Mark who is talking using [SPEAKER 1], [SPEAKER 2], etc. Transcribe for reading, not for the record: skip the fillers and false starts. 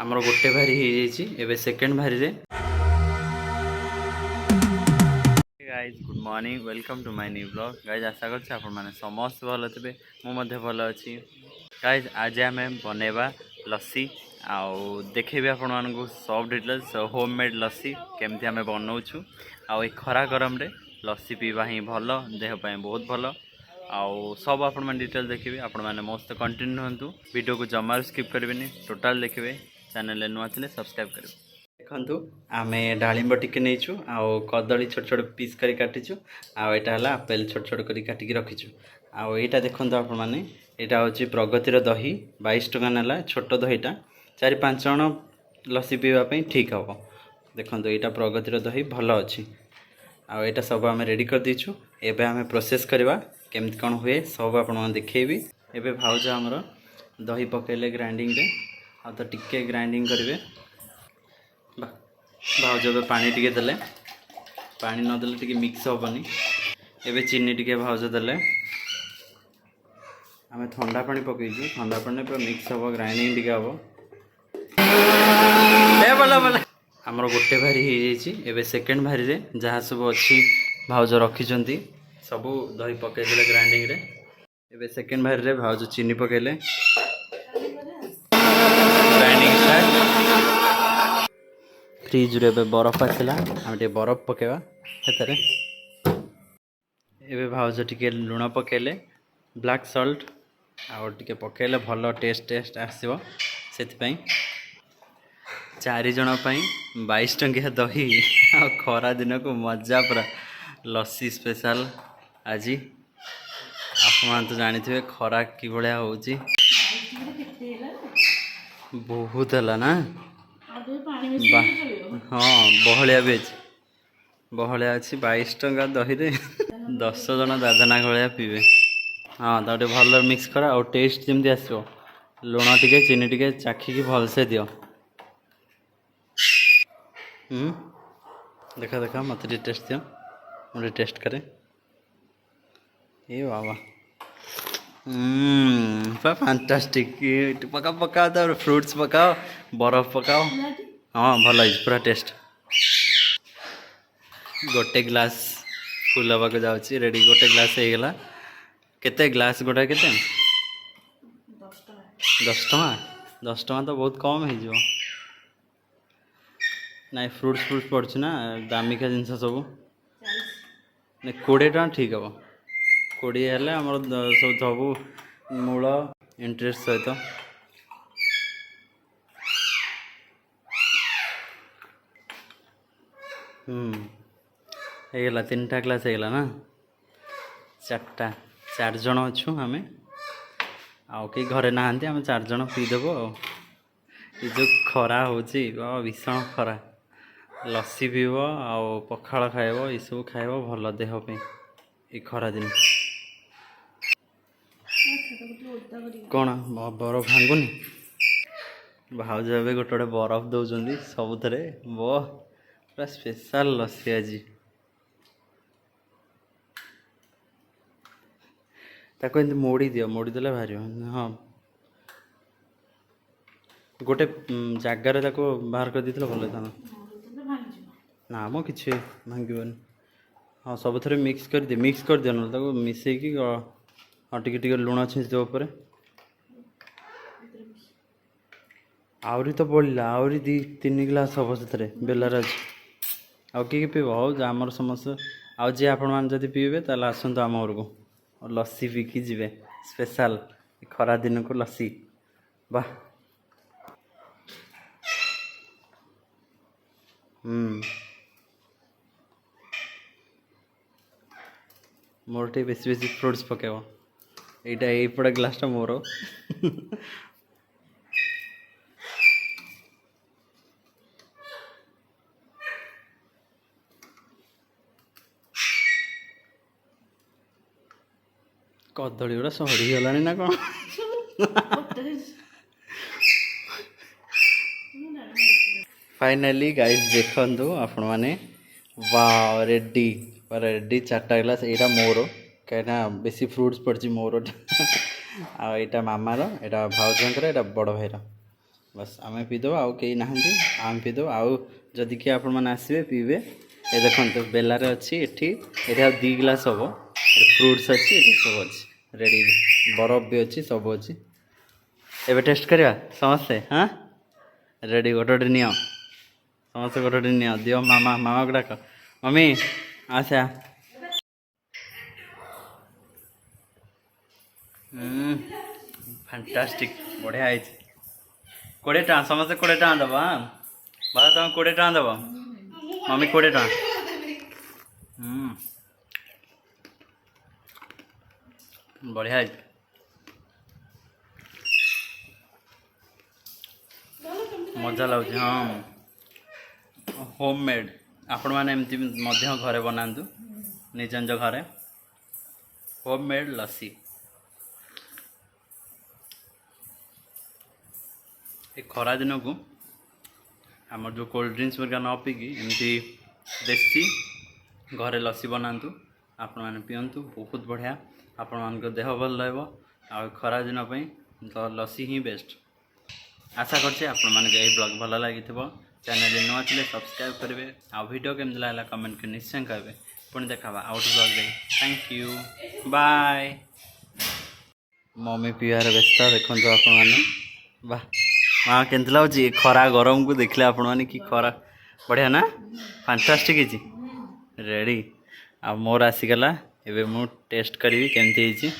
[SPEAKER 1] आमर गोटे भारी हो जाइए एवं सेकेंड भारी रे guys good morning welcome to my new blog guys आशा करछे आपण माने समस्त भल थे मुझे भल अच्छी गाइज आज आम बनैबा लस्सी आउ देखेबी आपण मानक सब डिटेल्स होम मेड लस्सी केमती आम बनाऊँ आउ खरा गरम रे लस्सी पीवा ही भल देह बहुत भल आउ सब आपण मैंने डिटेल देखिए आपण मैंने मस्त कंटिन्यू हूँ वीडियो को जमार स्किप करेंगे टोटाल देखिए चैनल नुआ थे सब्सक्राइब करेंगे देखु आम डालिंब टिके नहीं आउ कदली छोट छोट पीस कर काटिचु आउ यहाँ है आपेल छोट छोट कर काटिक रखीचु आउ यहाँ देखो आपण मैंने यहाँ हूँ प्रगतिर दही 22 टका नाला छोट दहीटा 4-5 जन लस्सी पीवाई ठीक हम देखो यहाँ प्रगतिर दही भल अच्छी आउ यहाँ सब आम रेडी कर दीचु एबे आम प्रोसेस करवा केमती कौन हुए सब आप देखेबी एबे भाउज आमर दही पकेले ग्राइंडिंग रे आ तो टिके ग्राइंडिंग करेंगे भाउज ए पानी टिके देले पानी नदेले टिके मिक्स हेनी एबे चीनी टिके भाउज देले आम ठंडा पानी पकईचु ठंडा पानी पूरा मिक्स हम ग्राइंडिंग टिके हम आमर गोटे भारी हो जाइए एबे सेकेंड भारी रे जहाँ सब अच्छी भाउज रखी सबू दही पकईदे ग्राइंडिंग रे एबे सेकेंड भारी रे भाउज चीनी पकेले ग्राइंडिंग स्टार्ट फ्रिज रे एबे बरफ आसला आम टे बरफ पकेवा हेतरे एबे भाउज टिके लुण पकेले ब्लैक सॉल्ट आउ टिके पकेले भल टेस्ट आसो से 4 जन 22 टंकिया दही आ खरा दिन को मजा पूरा लस्सी स्पेशल आज आप तो जानी थे खरा कि भाया हो बहुत है ना हाँ बहलिया भी अच्छी बहलिया अच्छी 22 टंका दही रे 10 जन दादाना भाया पीबे हाँ तो भल मिक्स कर आउ टेस्ट जमी आसो लुण टिके चीनी टिके चाखिकी भलसे दियो देखा देखा मत टेस्ट दियो मुझे टेस्ट करे ये बाबा फैंटास्टिक पका पकाओ तो फ्रूट्स पकाओ बरफ पकाओ हाँ भल पूरा टेस्ट गोटे ग्लास फुल हवा जाऊँगी रेडी गोटे ग्लास हो गला केते ग्लास गोटा केते 10 टका तो बहुत कम हो ना फ्रूट्स पड़छ ना दामिका जिनस सब नहीं 20 टका ठीक हम 20 हेल्ले आम सब सबू मूल इंटरेस्ट सहित होगला 3टा ग्लास होगला ना 4 जन अच्छु आम आउ कई घरे नहांती आम 4 जन पीदेव ये जो खरा हो भीषण खरा लस्सी पीब आउ पखाड़ खाइब ये सब खाइब भल देह पे ये खरा दिन कौन बरफ भांगुनी भाउज ए गोटे गोटे बरफ दौरान सबुथ पूरा स्पेशल लस्सी आज ताको एमती मोड़ी दियो मोड़ी देले भारी हाँ गोटे जगार बाहर कर दी भल था ना मो कि भांगन हाँ सब थे मिक्स कर दियो ना मिसेकी हाँ टिके लुण छींच उपर आहरी तो बढ़ला आहरी 2-3 गिलास हम से बेलार अच्छे आउ किए पीब हो आमर समस्त आउ जी आपण मैंने जब पीबे ताल आसतु आम घर को लस्सी पीकी जी स्पेशल खरा दिन को लस्सी वाह मोर टे बेस बेस फ्रूट्स पकेब यहाँ यहीपटे ग्लासटा मोर कदली गुड़ा सड़ी गलानी ना कौन फाइनाली गाइस देखु आपण मैंने वाव रेडी रेडी 4टा ग्लास यहाँ मोर कहीं बेसी फ्रूट्स पड़ी मोर यहाँ मामार यहाँ भाउजर यहाँ बड़ भाईर बस आम पीदेव आउ कई ना आम पीदेव आउ जदि कि आपण मैंने आसवे पीबे ये देखो बेलार अच्छी एठी 2 गिलास हम फ्रुट्स अच्छी सब अच्छी रेडी बरफ भी अच्छी सब अच्छी एबे टेस्ट करवा समस्ते हाँ रेडी गोटे गोटे नियो समस्ते गोटे गोटे नियो दियो मामा मामा को डाक मम्मी आसा फैंटास्टिक बढ़िया है 20 टाँग समस्ते 20 टाँग दब हाँ बाबा तुम 20 टाँग दब मम्मी 20 टाँग बढ़िया है मजा लगे हाँ होम मेड आपण मैंने एमती घरे बनातु निज निज घरे होम मेड लस्सी ये खरा दिन को आम जो कोल्ड ड्रिंक्स वगैरह न पीकी एमती देसी घरे लस्सी बनातु आपण मैंने पींतु बहुत बढ़िया आपण मान देह भल रहा आ खरा दिन तो लस्सी ही बेस्ट आशा करछे आपण माने यही ब्लॉग भल लगी चैनल नुआ थे सब्सक्राइब करेंगे आ वीडियो केमती लगा कमेंट कर निश्चय करेंगे पुणी देखा आउट ब्लॉग रे थैंक यू बाय मम्मी पीवार व्यस्त देखो आपण मैंने वाह माँ केमती लगे खरा गरम को देखले आपण मैंने कि खरा बढ़िया ना फैंटास्टिक रेडी आ मोर आसीगला एबे मु टेस्ट करी केमती